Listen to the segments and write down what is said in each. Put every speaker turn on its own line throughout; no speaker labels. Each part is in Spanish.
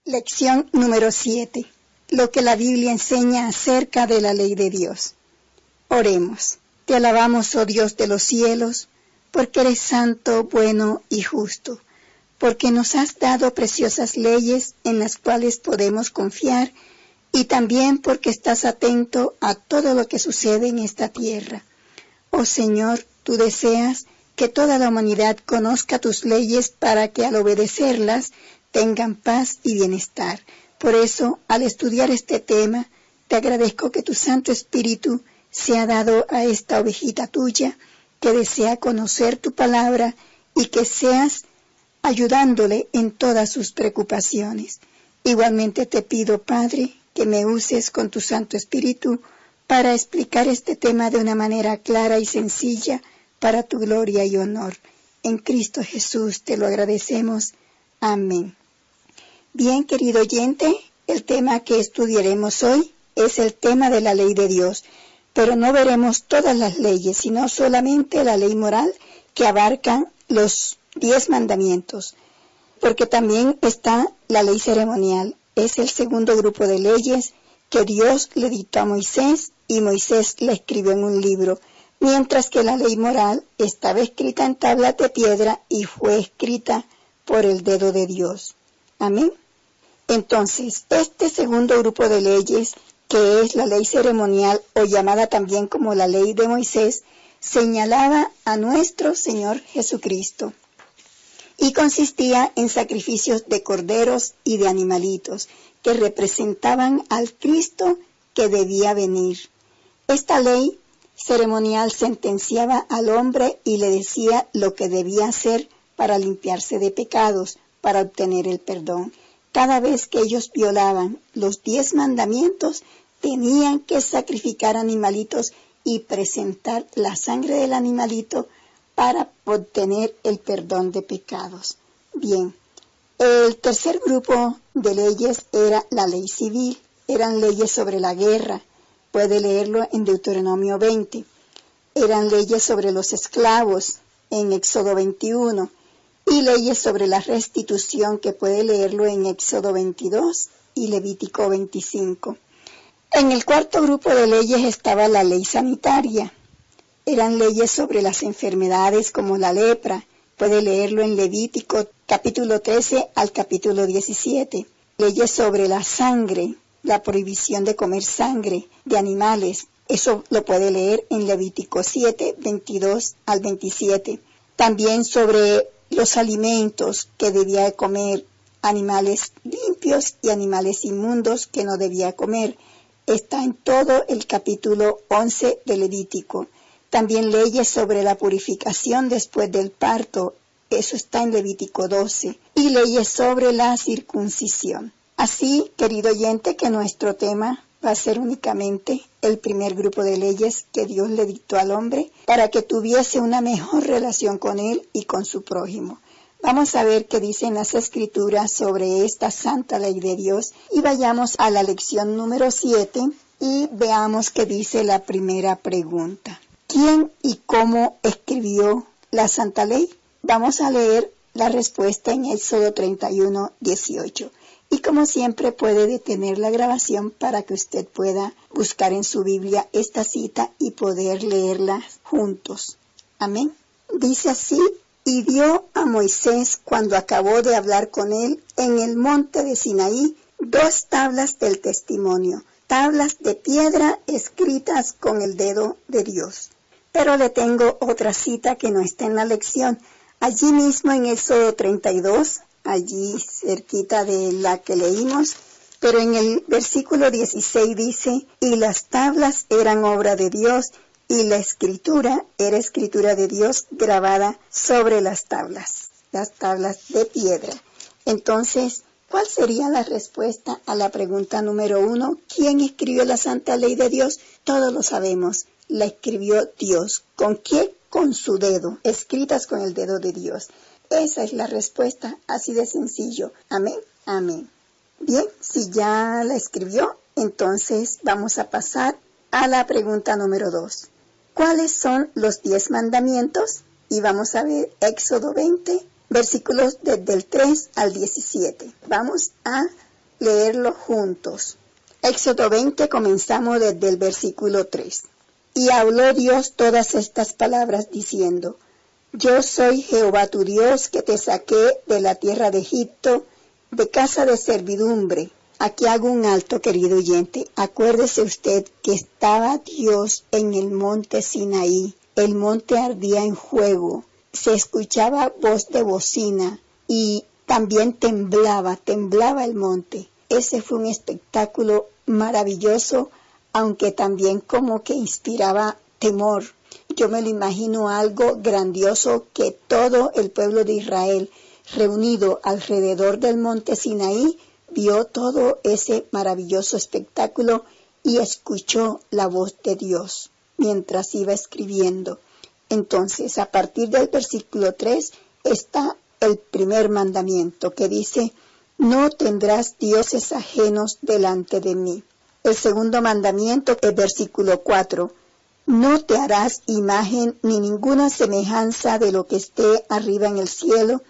Lección número 7. Lo que la Biblia enseña acerca de la ley de Dios. Oremos. Te alabamos, oh Dios de los cielos, porque eres santo, bueno y justo, porque nos has dado preciosas leyes en las cuales podemos confiar y también porque estás atento a todo lo que sucede en esta tierra. Oh Señor, tú deseas que toda la humanidad conozca tus leyes para que al obedecerlas tengan paz y bienestar. Por eso, al estudiar este tema, te agradezco que tu Santo Espíritu se ha dado a esta ovejita tuya que desea conocer tu palabra y que seas ayudándole en todas sus preocupaciones. Igualmente te pido, Padre, que me uses con tu Santo Espíritu para explicar este tema de una manera clara y sencilla para tu gloria y honor. En Cristo Jesús te lo agradecemos. Amén. Bien, querido oyente, el tema que estudiaremos hoy es el tema de la ley de Dios, pero no veremos todas las leyes, sino solamente la ley moral que abarca los 10 mandamientos, porque también está la ley ceremonial. Es el segundo grupo de leyes que Dios le dictó a Moisés y Moisés la escribió en un libro, mientras que la ley moral estaba escrita en tablas de piedra y fue escrita por el dedo de Dios. Amén. Entonces, este segundo grupo de leyes, que es la ley ceremonial o llamada también como la ley de Moisés, señalaba a nuestro Señor Jesucristo y consistía en sacrificios de corderos y de animalitos que representaban al Cristo que debía venir. Esta ley ceremonial sentenciaba al hombre y le decía lo que debía hacer para limpiarse de pecados, para obtener el perdón. Cada vez que ellos violaban los 10 mandamientos, tenían que sacrificar animalitos y presentar la sangre del animalito para obtener el perdón de pecados. Bien, el tercer grupo de leyes era la ley civil. Eran leyes sobre la guerra. Puede leerlo en Deuteronomio 20. Eran leyes sobre los esclavos en Éxodo 21. Y leyes sobre la restitución, que puede leerlo en Éxodo 22 y Levítico 25. En el cuarto grupo de leyes estaba la ley sanitaria. Eran leyes sobre las enfermedades como la lepra. Puede leerlo en Levítico capítulo 13 al capítulo 17. Leyes sobre la sangre, la prohibición de comer sangre de animales. Eso lo puede leer en Levítico 7, 22 al 27. También sobre los alimentos que debía comer, animales limpios y animales inmundos que no debía comer. Está en todo el capítulo 11 de Levítico. También leyes sobre la purificación después del parto. Eso está en Levítico 12. Y leyes sobre la circuncisión. Así, querido oyente, que nuestro tema va a ser únicamente el primer grupo de leyes que Dios le dictó al hombre para que tuviese una mejor relación con él y con su prójimo. Vamos a ver qué dicen las Escrituras sobre esta santa ley de Dios y vayamos a la lección número 7 y veamos qué dice la primera pregunta. ¿Quién y cómo escribió la santa ley? Vamos a leer la respuesta en Éxodo 31, 18. Y como siempre puede detener la grabación para que usted pueda buscar en su Biblia esta cita y poder leerla juntos. Amén. Dice así: y dio a Moisés, cuando acabó de hablar con él en el monte de Sinaí, 2 tablas del testimonio, tablas de piedra escritas con el dedo de Dios. Pero le tengo otra cita que no está en la lección. Allí mismo en Éxodo 32, allí cerquita de la que leímos, pero en el versículo 16 dice: y las tablas eran obra de Dios, y la escritura era escritura de Dios grabada sobre las tablas de piedra. Entonces, ¿cuál sería la respuesta a la pregunta número 1? ¿Quién escribió la santa ley de Dios? Todos lo sabemos, la escribió Dios. ¿Con qué? Con su dedo, escritas con el dedo de Dios. Esa es la respuesta, así de sencillo. Amén, amén. Bien, si ya la escribió, entonces vamos a pasar a la pregunta número 2. ¿Cuáles son los 10 mandamientos? Y vamos a ver Éxodo 20, versículos desde el 3 al 17. Vamos a leerlo juntos. Éxodo 20, comenzamos desde el versículo 3. Y habló Dios todas estas palabras diciendo: Yo soy Jehová tu Dios, que te saqué de la tierra de Egipto, de casa de servidumbre. Aquí hago un alto, querido oyente. Acuérdese usted que estaba Dios en el monte Sinaí. El monte ardía en fuego. Se escuchaba voz de bocina y también temblaba el monte. Ese fue un espectáculo maravilloso, aunque también como que inspiraba temor. Yo me lo imagino algo grandioso, que todo el pueblo de Israel reunido alrededor del monte Sinaí vio todo ese maravilloso espectáculo y escuchó la voz de Dios mientras iba escribiendo. Entonces, a partir del versículo 3 está el primer mandamiento que dice: no tendrás dioses ajenos delante de mí. El segundo mandamiento, el versículo 4, no te harás imagen ni ninguna semejanza de lo que esté arriba en el cielo,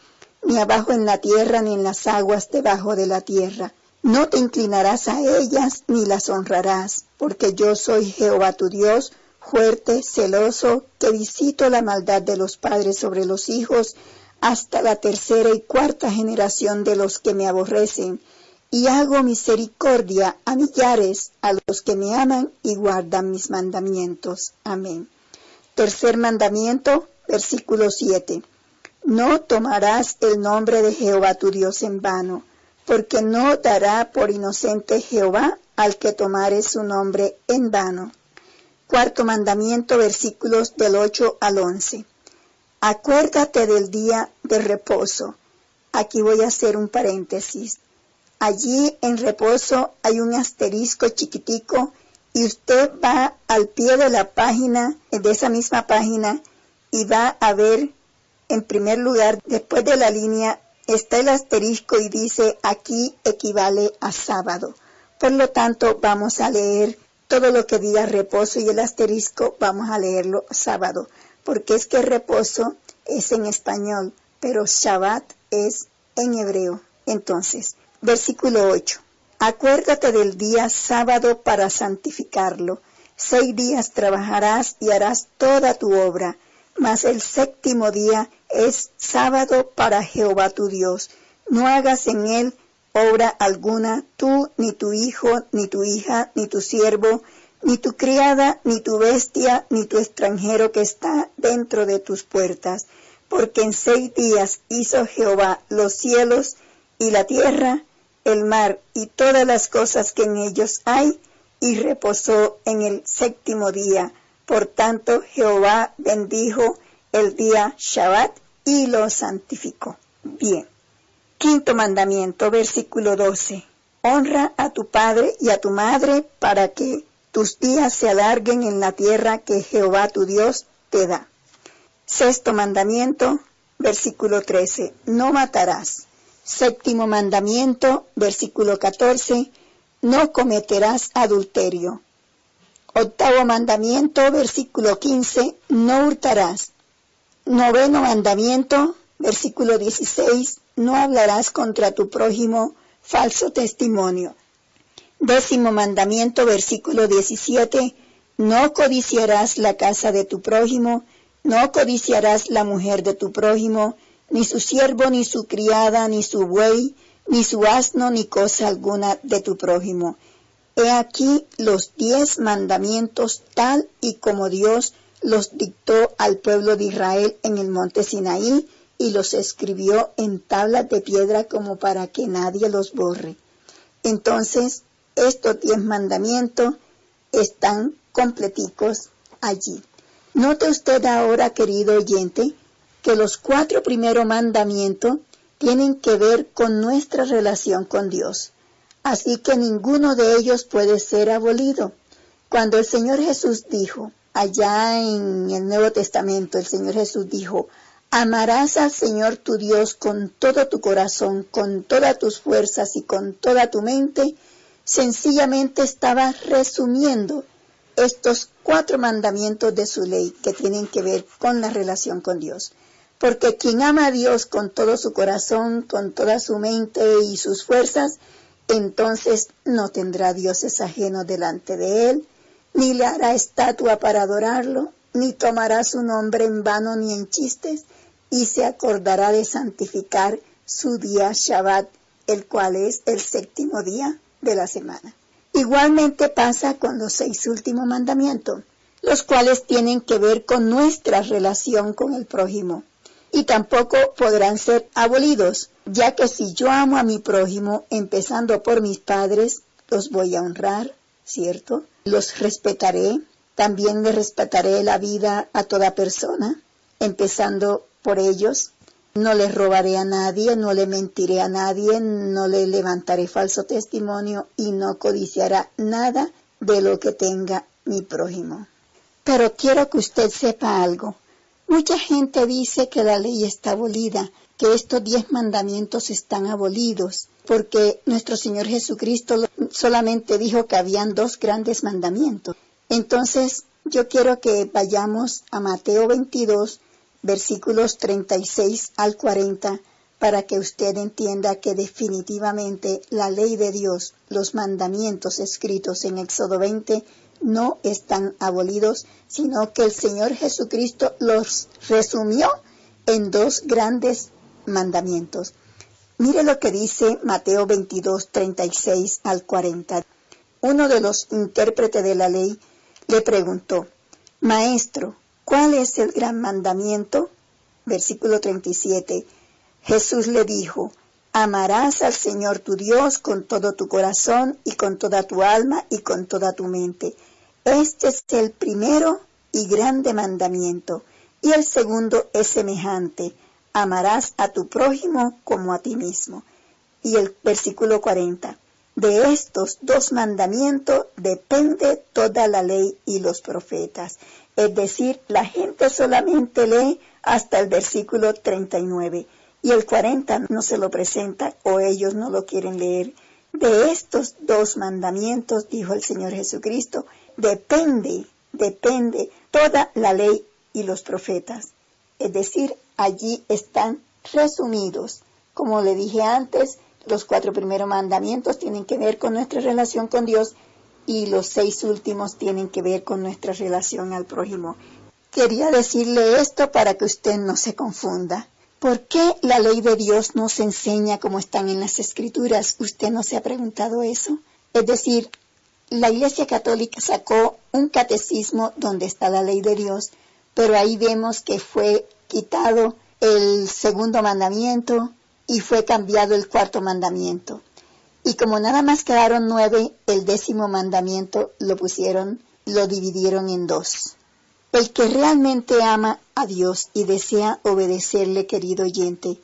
ni abajo en la tierra, ni en las aguas debajo de la tierra. No te inclinarás a ellas, ni las honrarás, porque yo soy Jehová tu Dios, fuerte, celoso, que visito la maldad de los padres sobre los hijos, hasta la tercera y cuarta generación de los que me aborrecen, y hago misericordia a millares, a los que me aman y guardan mis mandamientos. Amén. Tercer mandamiento, versículo 7. No tomarás el nombre de Jehová tu Dios en vano, porque no dará por inocente Jehová al que tomare su nombre en vano. Cuarto mandamiento, versículos del 8 al 11. Acuérdate del día de reposo. Aquí voy a hacer un paréntesis. Allí en reposo hay un asterisco chiquitico y usted va al pie de la página, de esa misma página, y va a ver, en primer lugar, después de la línea, está el asterisco y dice: aquí equivale a sábado. Por lo tanto, vamos a leer todo lo que diga reposo y el asterisco vamos a leerlo sábado, porque es que reposo es en español, pero Shabbat es en hebreo. Entonces, versículo 8. Acuérdate del día sábado para santificarlo. 6 días trabajarás y harás toda tu obra, mas el séptimo día es sábado para Jehová tu Dios. No hagas en él obra alguna, tú, ni tu hijo, ni tu hija, ni tu siervo, ni tu criada, ni tu bestia, ni tu extranjero que está dentro de tus puertas. Porque en 6 días hizo Jehová los cielos y la tierra, el mar y todas las cosas que en ellos hay, y reposó en el séptimo día. Por tanto, Jehová bendijo el día Shabbat y lo santificó. Bien. Quinto mandamiento, versículo 12. Honra a tu padre y a tu madre para que tus días se alarguen en la tierra que Jehová tu Dios te da. Sexto mandamiento, versículo 13. No matarás. Séptimo mandamiento, versículo 14. No cometerás adulterio. Octavo mandamiento, versículo 15. No hurtarás. Noveno mandamiento, versículo 16. No hablarás contra tu prójimo falso testimonio. Décimo mandamiento, versículo 17. No codiciarás la casa de tu prójimo, no codiciarás la mujer de tu prójimo, ni su siervo, ni su criada, ni su buey, ni su asno, ni cosa alguna de tu prójimo. He aquí los 10 mandamientos tal y como Dios los dictó al pueblo de Israel en el monte Sinaí, y los escribió en tablas de piedra como para que nadie los borre. Entonces, estos 10 mandamientos están completicos allí. Note usted ahora, querido oyente, que los 4 primeros mandamientos tienen que ver con nuestra relación con Dios. Así que ninguno de ellos puede ser abolido. Cuando el Señor Jesús dijo, allá en el Nuevo Testamento, el Señor Jesús dijo: amarás al Señor tu Dios con todo tu corazón, con todas tus fuerzas y con toda tu mente, sencillamente estaba resumiendo estos 4 mandamientos de su ley que tienen que ver con la relación con Dios. Porque quien ama a Dios con todo su corazón, con toda su mente y sus fuerzas, Entonces no tendrá dioses ajenos delante de él, ni le hará estatua para adorarlo, ni tomará su nombre en vano ni en chistes, y se acordará de santificar su día Shabbat, el cual es el 7º día de la semana. Igualmente pasa con los 6 últimos mandamientos, los cuales tienen que ver con nuestra relación con el prójimo, y tampoco podrán ser abolidos, ya que si yo amo a mi prójimo, empezando por mis padres, los voy a honrar, ¿cierto? Los respetaré, también le respetaré la vida a toda persona, empezando por ellos. No le robaré a nadie, no le mentiré a nadie, no le levantaré falso testimonio y no codiciará nada de lo que tenga mi prójimo. Pero quiero que usted sepa algo. Mucha gente dice que la ley está abolida, que estos 10 mandamientos están abolidos, porque nuestro Señor Jesucristo solamente dijo que habían 2 grandes mandamientos. Entonces, yo quiero que vayamos a Mateo 22, versículos 36 al 40, para que usted entienda que definitivamente la ley de Dios, los mandamientos escritos en Éxodo 20, no están abolidos, sino que el Señor Jesucristo los resumió en 2 grandes mandamientos. Mire lo que dice Mateo 22, 36 al 40. Uno de los intérpretes de la ley le preguntó: Maestro, ¿cuál es el gran mandamiento? Versículo 37. Jesús le dijo: Amarás al Señor tu Dios con todo tu corazón y con toda tu alma y con toda tu mente. Este es el primero y grande mandamiento. Y el segundo es semejante: amarás a tu prójimo como a ti mismo. Y el versículo 40. De estos 2 mandamientos depende toda la ley y los profetas. Es decir, la gente solamente lee hasta el versículo 39. Y el 40 no se lo presenta o ellos no lo quieren leer. De estos 2 mandamientos, dijo el Señor Jesucristo, depende toda la ley y los profetas. Es decir, allí están resumidos. Como le dije antes, los 4 primeros mandamientos tienen que ver con nuestra relación con Dios y los 6 últimos tienen que ver con nuestra relación al prójimo. Quería decirle esto para que usted no se confunda. ¿Por qué la ley de Dios no se enseña como están en las Escrituras? ¿Usted no se ha preguntado eso? Es decir, la Iglesia Católica sacó un catecismo donde está la ley de Dios, pero ahí vemos que fue quitado el 2º mandamiento y fue cambiado el 4º mandamiento. Y como nada más quedaron 9, el 10º mandamiento lo dividieron en 2. El que realmente ama a Dios y desea obedecerle, querido oyente,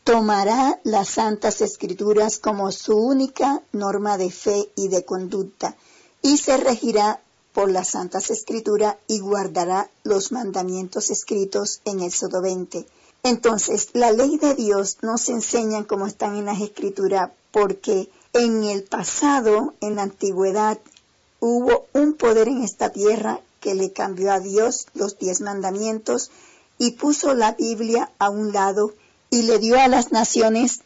tomará las Santas Escrituras como su única norma de fe y de conducta, y se regirá por las Santas Escrituras y guardará los mandamientos escritos en Éxodo 20. Entonces, la ley de Dios no se enseña como están en las Escrituras, porque en el pasado, en la antigüedad, hubo un poder en esta tierra que le cambió a Dios los 10 mandamientos y puso la Biblia a un lado y le dio a las naciones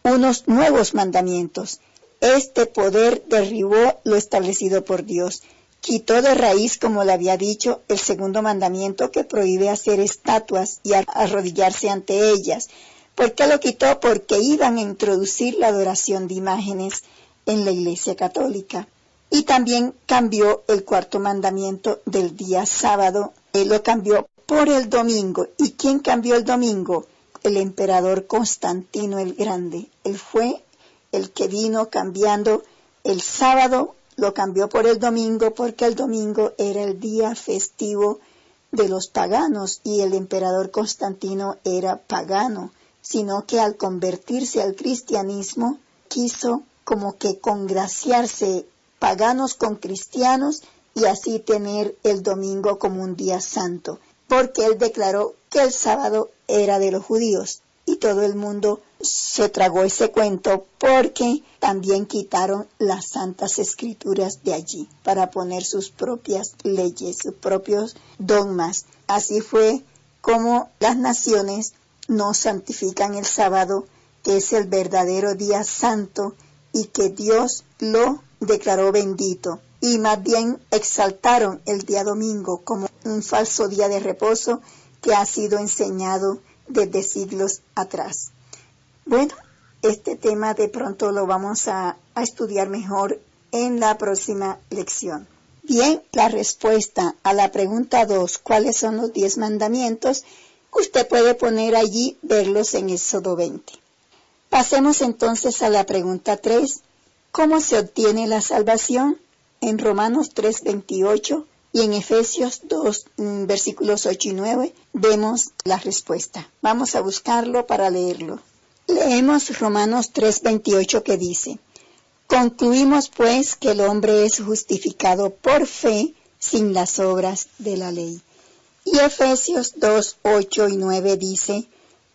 unos nuevos mandamientos. Este poder derribó lo establecido por Dios. Quitó de raíz, como le había dicho, el 2º mandamiento que prohíbe hacer estatuas y arrodillarse ante ellas. ¿Por qué lo quitó? Porque iban a introducir la adoración de imágenes en la Iglesia Católica. Y también cambió el 4º mandamiento del día sábado. Él lo cambió por el domingo. ¿Y quién cambió el domingo? El emperador Constantino el Grande. Él fue el que vino cambiando el sábado, lo cambió por el domingo, porque el domingo era el día festivo de los paganos y el emperador Constantino era pagano, sino que al convertirse al cristianismo quiso como que congraciarse paganos con cristianos y así tener el domingo como un día santo, porque él declaró que el sábado era de los judíos y todo el mundo se tragó ese cuento porque también quitaron las Santas Escrituras de allí para poner sus propias leyes, sus propios dogmas. Así fue como las naciones no santifican el sábado, que es el verdadero día santo, y que Dios lo declaró bendito. Y más bien exaltaron el día domingo como un falso día de reposo que ha sido enseñado desde siglos atrás. Bueno, este tema de pronto lo vamos a estudiar mejor en la próxima lección. Bien, la respuesta a la pregunta 2, ¿cuáles son los 10 mandamientos? Usted puede poner allí, verlos en Éxodo 20. Pasemos entonces a la pregunta 3, ¿cómo se obtiene la salvación? En Romanos 3:28 y en Efesios 2, versículos 8 y 9, vemos la respuesta. Vamos a buscarlo para leerlo. Leemos Romanos 3:28 que dice: concluimos pues que el hombre es justificado por fe sin las obras de la ley. Y Efesios 2, 8 y 9 dice: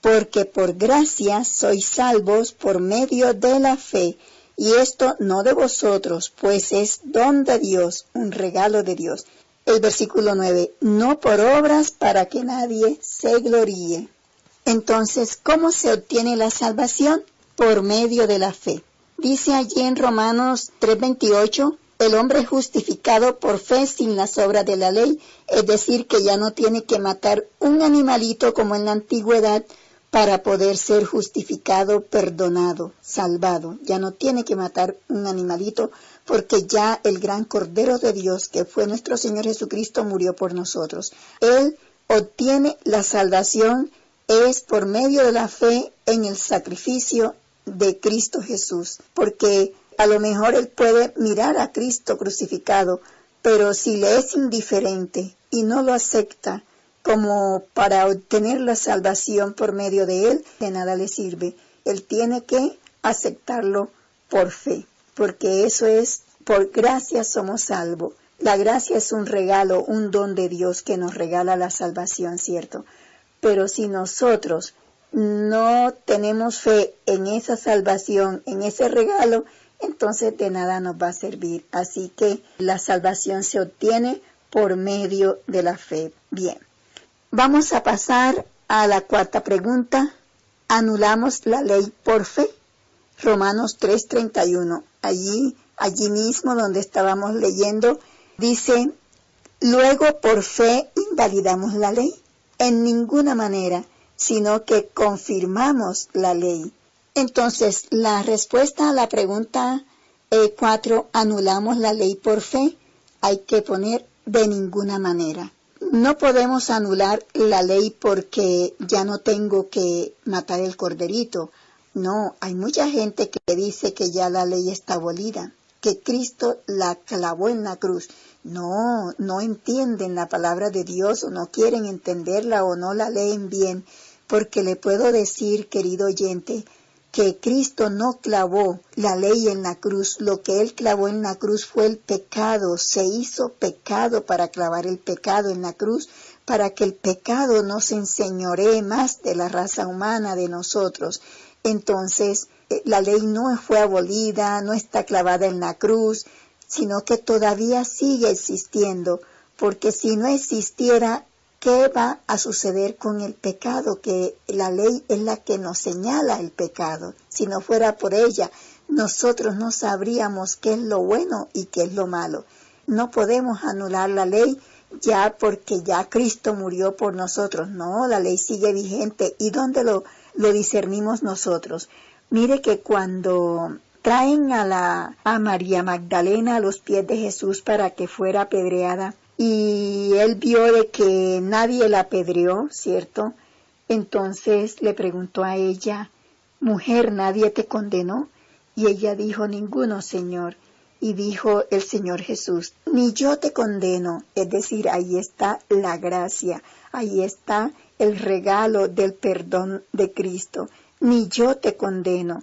porque por gracia sois salvos por medio de la fe, y esto no de vosotros, pues es don de Dios, un regalo de Dios. El versículo 9, no por obras para que nadie se gloríe. Entonces, ¿cómo se obtiene la salvación? Por medio de la fe. Dice allí en Romanos 3:28, el hombre justificado por fe sin las obras de la ley, es decir, que ya no tiene que matar un animalito como en la antigüedad para poder ser justificado, perdonado, salvado. Ya no tiene que matar un animalito porque ya el gran Cordero de Dios, que fue nuestro Señor Jesucristo, murió por nosotros. Él obtiene la salvación es por medio de la fe en el sacrificio de Cristo Jesús, porque a lo mejor él puede mirar a Cristo crucificado, pero si le es indiferente y no lo acepta como para obtener la salvación por medio de él, de nada le sirve. Él tiene que aceptarlo por fe, porque eso es, por gracia somos salvos. La gracia es un regalo, un don de Dios que nos regala la salvación, ¿cierto? Pero si nosotros no tenemos fe en esa salvación, en ese regalo, entonces de nada nos va a servir. Así que la salvación se obtiene por medio de la fe. Bien, vamos a pasar a la cuarta pregunta. ¿Anulamos la ley por fe? Romanos 3:31. Allí mismo donde estábamos leyendo, dice, luego por fe invalidamos la ley. En ninguna manera, sino que confirmamos la ley. Entonces, la respuesta a la pregunta 4, ¿anulamos la ley por fe? Hay que poner de ninguna manera. No podemos anular la ley porque ya no tengo que matar el corderito. No, hay mucha gente que dice que ya la ley está abolida, que Cristo la clavó en la cruz. No entienden la palabra de Dios o no quieren entenderla o no la leen bien, porque le puedo decir, querido oyente, que Cristo no clavó la ley en la cruz. Lo que Él clavó en la cruz fue el pecado. Se hizo pecado para clavar el pecado en la cruz, para que el pecado no se enseñoree más de la raza humana, de nosotros. Entonces, la ley no fue abolida, no está clavada en la cruz, sino que todavía sigue existiendo, porque si no existiera, ¿qué va a suceder con el pecado? Que la ley es la que nos señala el pecado. Si no fuera por ella, nosotros no sabríamos qué es lo bueno y qué es lo malo. No podemos anular la ley ya porque ya Cristo murió por nosotros. No, la ley sigue vigente. ¿Y dónde lo discernimos nosotros? Mire que cuando traen a María Magdalena a los pies de Jesús para que fuera apedreada, y él vio de que nadie la apedreó, ¿cierto? Entonces le preguntó a ella, mujer, ¿nadie te condenó? Y ella dijo, ninguno, Señor. Y dijo el Señor Jesús, ni yo te condeno. Es decir, ahí está la gracia, ahí está el regalo del perdón de Cristo. Ni yo te condeno.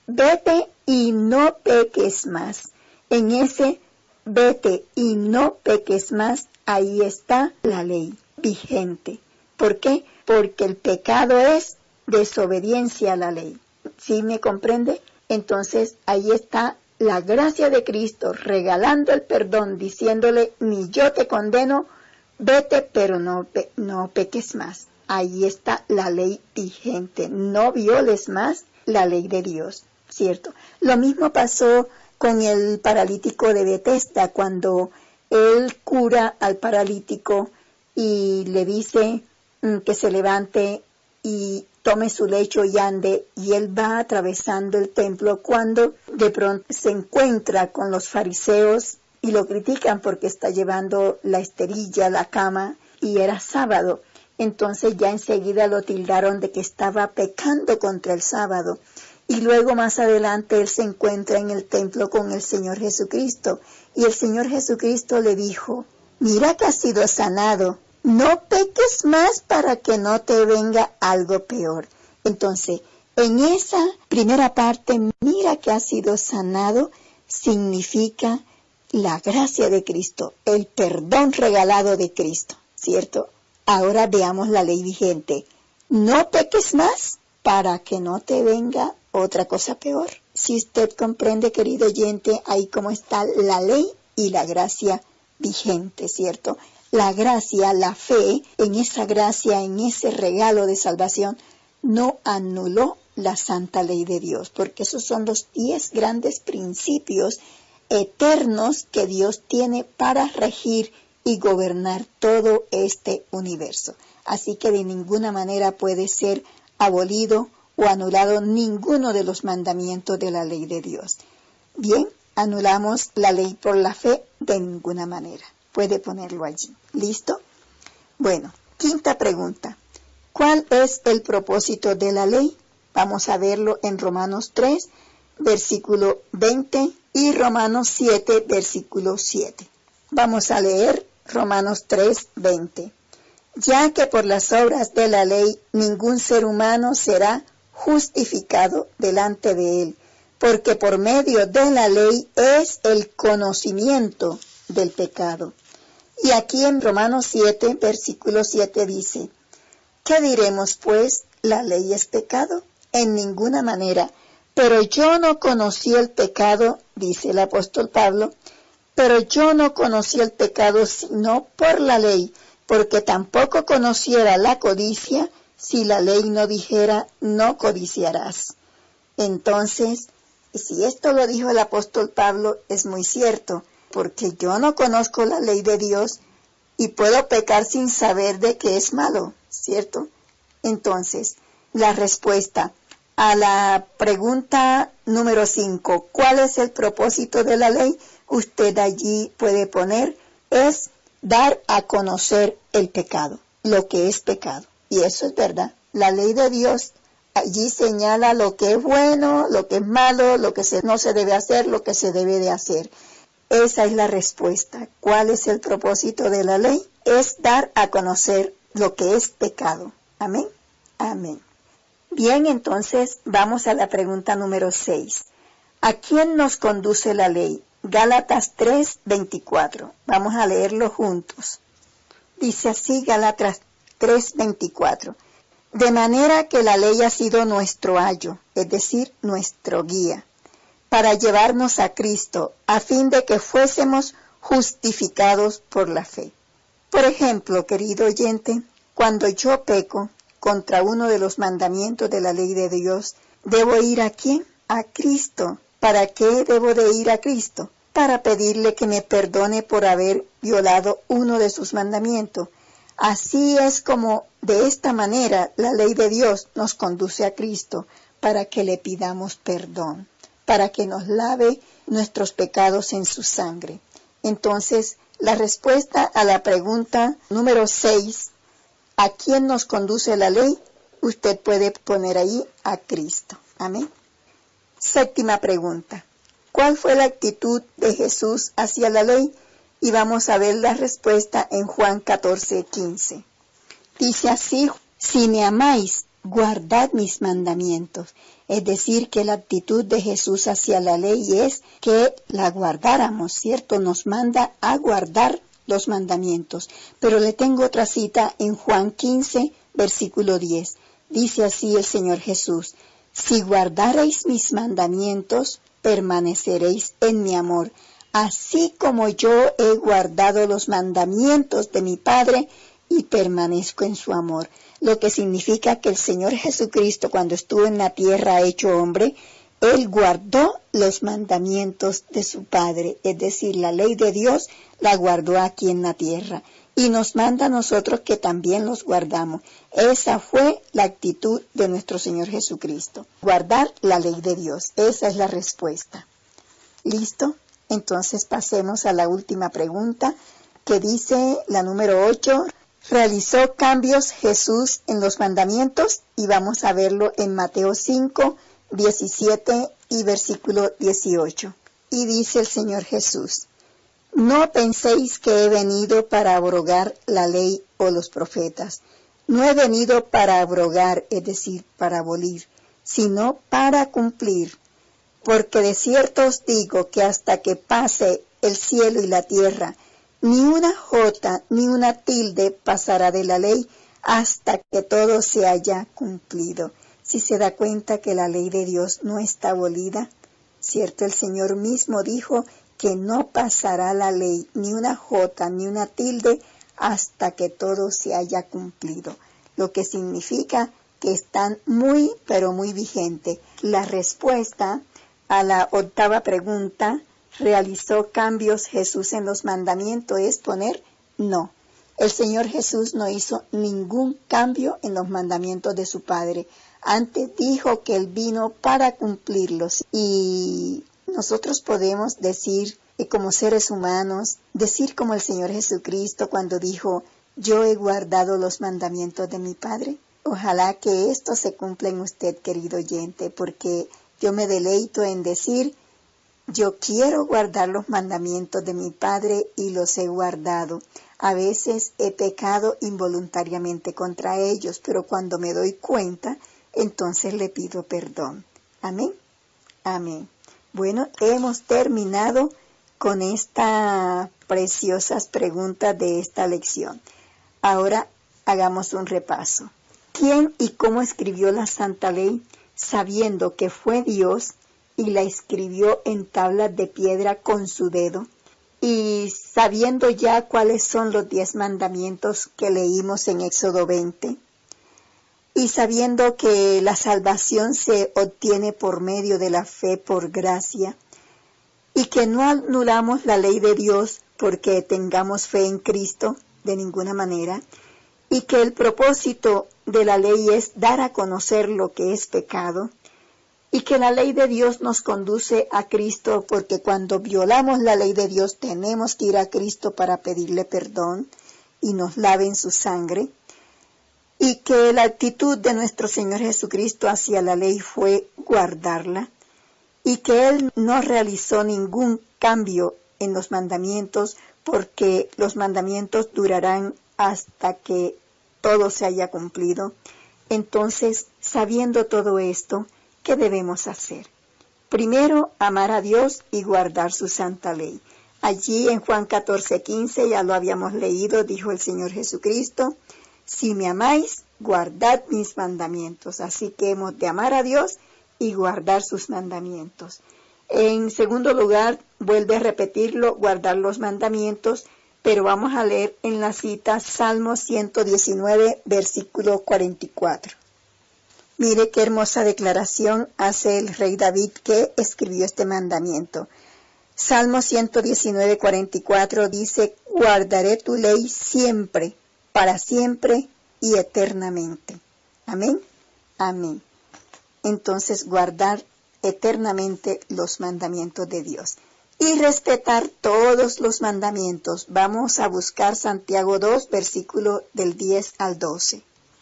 Vete y no peques más. En ese vete y no peques más, ahí está la ley vigente. ¿Por qué? Porque el pecado es desobediencia a la ley. ¿Sí me comprende? Entonces ahí está la gracia de Cristo regalando el perdón, diciéndole, ni yo te condeno, vete, pero no peques más. Ahí está la ley vigente. No violes más la ley de Dios. ¿cierto? Lo mismo pasó con el paralítico de Betesda, cuando él cura al paralítico y le dice que se levante y tome su lecho y ande, y él va atravesando el templo cuando de pronto se encuentra con los fariseos y lo critican porque está llevando la esterilla, la cama, y era sábado. Entonces ya enseguida lo tildaron de que estaba pecando contra el sábado. Y luego más adelante él se encuentra en el templo con el Señor Jesucristo. Y el Señor Jesucristo le dijo, mira que has sido sanado, no peques más para que no te venga algo peor. Entonces, en esa primera parte, mira que has sido sanado, significa la gracia de Cristo, el perdón regalado de Cristo, ¿cierto? Ahora veamos la ley vigente. No peques más para que no te venga otra cosa peor. Si usted comprende, querido oyente, ahí cómo está la ley y la gracia vigente, ¿cierto? La gracia, la fe en esa gracia, en ese regalo de salvación, no anuló la santa ley de Dios, porque esos son los 10 grandes principios eternos que Dios tiene para regir y gobernar todo este universo. Así que de ninguna manera puede ser abolido o anulado ninguno de los mandamientos de la ley de Dios. Bien, anulamos la ley por la fe de ninguna manera. Puede ponerlo allí. ¿Listo? Bueno, quinta pregunta. ¿Cuál es el propósito de la ley? Vamos a verlo en Romanos 3, versículo 20 y Romanos 7, versículo 7. Vamos a leer Romanos 3, 20. Ya que por las obras de la ley ningún ser humano será justificado delante de él, porque por medio de la ley es el conocimiento del pecado. Y aquí en Romanos 7, versículo 7 dice, ¿qué diremos pues? ¿La ley es pecado? En ninguna manera. Pero yo no conocí el pecado, dice el apóstol Pablo, pero yo no conocí el pecado sino por la ley, porque tampoco conociera la codicia si la ley no dijera, no codiciarás. Entonces, si esto lo dijo el apóstol Pablo, es muy cierto, porque yo no conozco la ley de Dios y puedo pecar sin saber de qué es malo, ¿cierto? Entonces, la respuesta a la pregunta número 5, ¿cuál es el propósito de la ley? Usted allí puede poner, es dar a conocer el pecado, lo que es pecado. Y eso es verdad. La ley de Dios allí señala lo que es bueno, lo que es malo, lo que no se debe hacer, lo que se debe de hacer. Esa es la respuesta. ¿Cuál es el propósito de la ley? Es dar a conocer lo que es pecado. Amén. Amén. Bien, entonces vamos a la pregunta número 6. ¿A quién nos conduce la ley? Gálatas 3, 24. Vamos a leerlo juntos. Dice así Gálatas 3, 24. De manera que la ley ha sido nuestro ayo, es decir, nuestro guía, para llevarnos a Cristo, a fin de que fuésemos justificados por la fe. Por ejemplo, querido oyente, cuando yo peco contra uno de los mandamientos de la ley de Dios, ¿debo ir a quién? A Cristo. ¿Para qué debo de ir a Cristo? Para pedirle que me perdone por haber violado uno de sus mandamientos. Así es como, de esta manera, la ley de Dios nos conduce a Cristo, para que le pidamos perdón, para que nos lave nuestros pecados en su sangre. Entonces, la respuesta a la pregunta número 6, ¿a quién nos conduce la ley? Usted puede poner ahí a Cristo. Amén. Séptima pregunta. ¿Cuál fue la actitud de Jesús hacia la ley? Y vamos a ver la respuesta en Juan 14, 15. Dice así, si me amáis, guardad mis mandamientos. Es decir, que la actitud de Jesús hacia la ley es que la guardáramos, ¿cierto? Nos manda a guardar los mandamientos. Pero le tengo otra cita en Juan 15, versículo 10. Dice así el Señor Jesús, si guardareis mis mandamientos, permaneceréis en mi amor, así como yo he guardado los mandamientos de mi Padre y permanezco en su amor. Lo que significa que el Señor Jesucristo, cuando estuvo en la tierra hecho hombre, Él guardó los mandamientos de su Padre, es decir, la ley de Dios la guardó aquí en la tierra y nos manda a nosotros que también los guardamos. Esa fue la actitud de nuestro Señor Jesucristo, guardar la ley de Dios. Esa es la respuesta. ¿Listo? Entonces pasemos a la última pregunta, que dice la número 8. ¿Realizó cambios Jesús en los mandamientos? Y vamos a verlo en Mateo 5, 17 y versículo 18. Y dice el Señor Jesús: no penséis que he venido para abrogar la ley o los profetas. No he venido para abrogar, es decir, para abolir, sino para cumplir. Porque de cierto os digo que hasta que pase el cielo y la tierra, ni una jota ni una tilde pasará de la ley hasta que todo se haya cumplido. Si se da cuenta que la ley de Dios no está abolida, ¿cierto? El Señor mismo dijo que no pasará la ley, ni una jota ni una tilde, hasta que todo se haya cumplido. Lo que significa que están muy, pero muy vigentes. La respuesta a la octava pregunta, ¿realizó cambios Jesús en los mandamientos? Es poner no. El Señor Jesús no hizo ningún cambio en los mandamientos de su Padre. Antes dijo que Él vino para cumplirlos. Y nosotros podemos decir, como seres humanos, decir como el Señor Jesucristo cuando dijo: yo he guardado los mandamientos de mi Padre. Ojalá que esto se cumpla en usted, querido oyente, porque yo me deleito en decir: yo quiero guardar los mandamientos de mi Padre y los he guardado. A veces he pecado involuntariamente contra ellos, pero cuando me doy cuenta, entonces le pido perdón. Amén. Amén. Bueno, hemos terminado con estas preciosas preguntas de esta lección. Ahora hagamos un repaso. ¿Quién y cómo escribió la Santa Ley, sabiendo que fue Dios y la escribió en tablas de piedra con su dedo? Y sabiendo ya cuáles son los 10 mandamientos que leímos en Éxodo 20, y sabiendo que la salvación se obtiene por medio de la fe por gracia, y que no anulamos la ley de Dios porque tengamos fe en Cristo de ninguna manera, y que el propósito de la ley es dar a conocer lo que es pecado, y que la ley de Dios nos conduce a Cristo, porque cuando violamos la ley de Dios tenemos que ir a Cristo para pedirle perdón y nos lave en su sangre, y que la actitud de nuestro Señor Jesucristo hacia la ley fue guardarla, y que Él no realizó ningún cambio en los mandamientos, porque los mandamientos durarán hasta que todo se haya cumplido. Entonces, sabiendo todo esto, ¿qué debemos hacer? Primero, amar a Dios y guardar su santa ley. Allí en Juan 14:15, ya lo habíamos leído, dijo el Señor Jesucristo: si me amáis, guardad mis mandamientos. Así que hemos de amar a Dios y guardar sus mandamientos. En segundo lugar, vuelve a repetirlo, guardar los mandamientos, pero vamos a leer en la cita Salmo 119, versículo 44. Mire qué hermosa declaración hace el rey David, que escribió este mandamiento. Salmo 119, 44 dice: guardaré tu ley siempre, para siempre y eternamente. Amén. Amén. Entonces, guardar eternamente los mandamientos de Dios y respetar todos los mandamientos. Vamos a buscar Santiago 2, versículo del 10 al 12.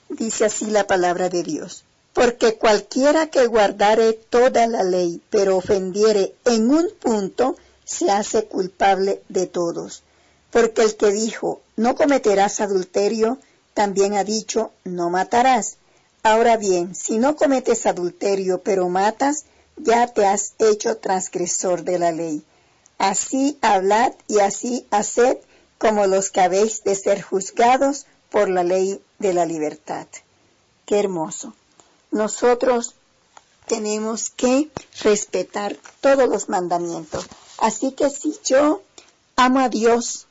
Dice así la palabra de Dios: porque cualquiera que guardare toda la ley, pero ofendiere en un punto, se hace culpable de todos. Porque el que dijo: no cometerás adulterio, también ha dicho: no matarás. Ahora bien, si no cometes adulterio, pero matas, ya te has hecho transgresor de la ley. Así hablad y así haced, como los que habéis de ser juzgados por la ley de la libertad. Qué hermoso. Nosotros tenemos que respetar todos los mandamientos. Así que si yo amo a Dios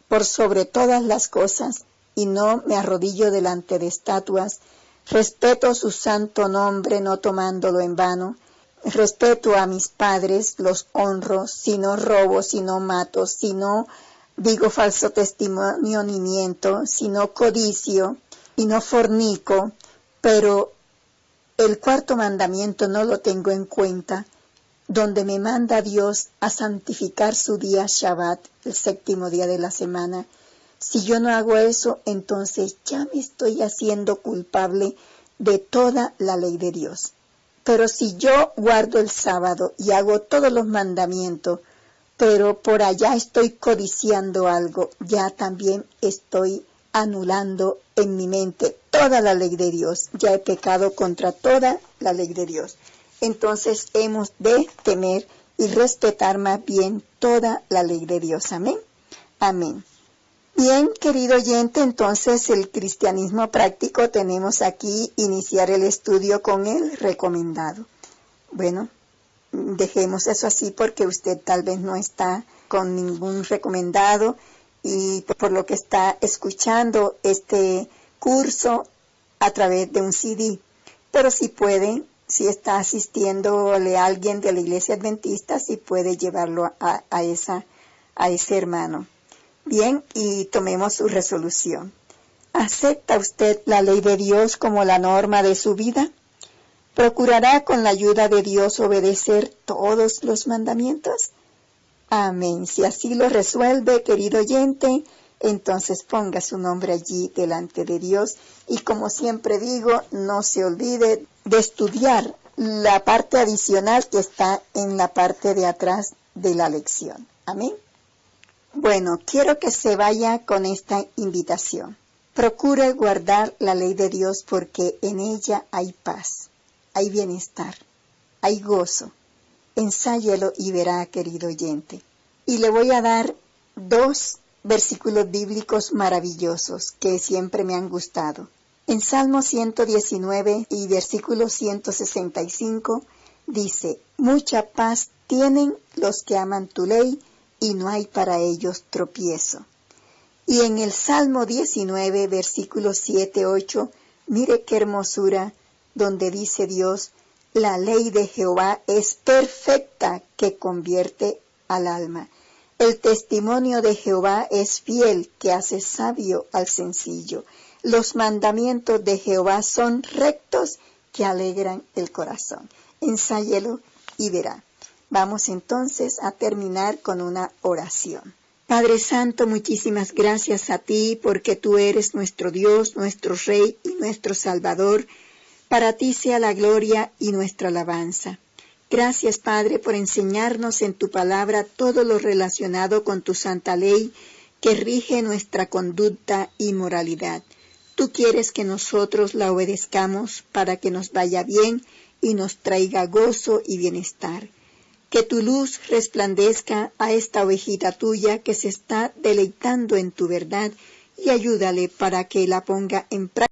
por sobre todas las cosas y no me arrodillo delante de estatuas, respeto su santo nombre no tomándolo en vano, respeto a mis padres, los honro, si no robo, si no mato, si no digo falso testimonio ni miento, si no codicio y no fornico, pero el cuarto mandamiento no lo tengo en cuenta, donde me manda Dios a santificar su día Shabbat, el séptimo día de la semana. Si yo no hago eso, entonces ya me estoy haciendo culpable de toda la ley de Dios. Pero si yo guardo el sábado y hago todos los mandamientos, pero por allá estoy codiciando algo, ya también estoy anulando en mi mente toda la ley de Dios. Ya he pecado contra toda la ley de Dios. Entonces hemos de temer y respetar más bien toda la ley de Dios. Amén. Amén. Bien, querido oyente, entonces el cristianismo práctico tenemos aquí iniciar el estudio con el recomendado. Bueno, dejemos eso así porque usted tal vez no está con ningún recomendado y por lo que está escuchando este curso a través de un CD. Pero si puede, si está asistiéndole a alguien de la iglesia adventista, si puede llevarlo a ese hermano. Bien, y tomemos su resolución. ¿Acepta usted la ley de Dios como la norma de su vida? ¿Procurará con la ayuda de Dios obedecer todos los mandamientos? Amén. Si así lo resuelve, querido oyente, entonces ponga su nombre allí delante de Dios. Y como siempre digo, no se olvide de estudiar la parte adicional que está en la parte de atrás de la lección. Amén. Bueno, quiero que se vaya con esta invitación. Procure guardar la ley de Dios porque en ella hay paz, hay bienestar, hay gozo. Ensáyelo y verá, querido oyente. Y le voy a dar 2 versículos bíblicos maravillosos que siempre me han gustado. En Salmo 119 y versículo 165 dice: mucha paz tienen los que aman tu ley, y no hay para ellos tropiezo. Y en el Salmo 19, versículos 7-8, mire qué hermosura, donde dice Dios: la ley de Jehová es perfecta, que convierte al alma. El testimonio de Jehová es fiel, que hace sabio al sencillo. Los mandamientos de Jehová son rectos, que alegran el corazón. Ensáyelo y verá. Vamos entonces a terminar con una oración. Padre Santo, muchísimas gracias a ti porque tú eres nuestro Dios, nuestro Rey y nuestro Salvador. Para ti sea la gloria y nuestra alabanza. Gracias, Padre, por enseñarnos en tu palabra todo lo relacionado con tu santa ley que rige nuestra conducta y moralidad. Tú quieres que nosotros la obedezcamos para que nos vaya bien y nos traiga gozo y bienestar. Que tu luz resplandezca a esta ovejita tuya que se está deleitando en tu verdad y ayúdale para que la ponga en práctica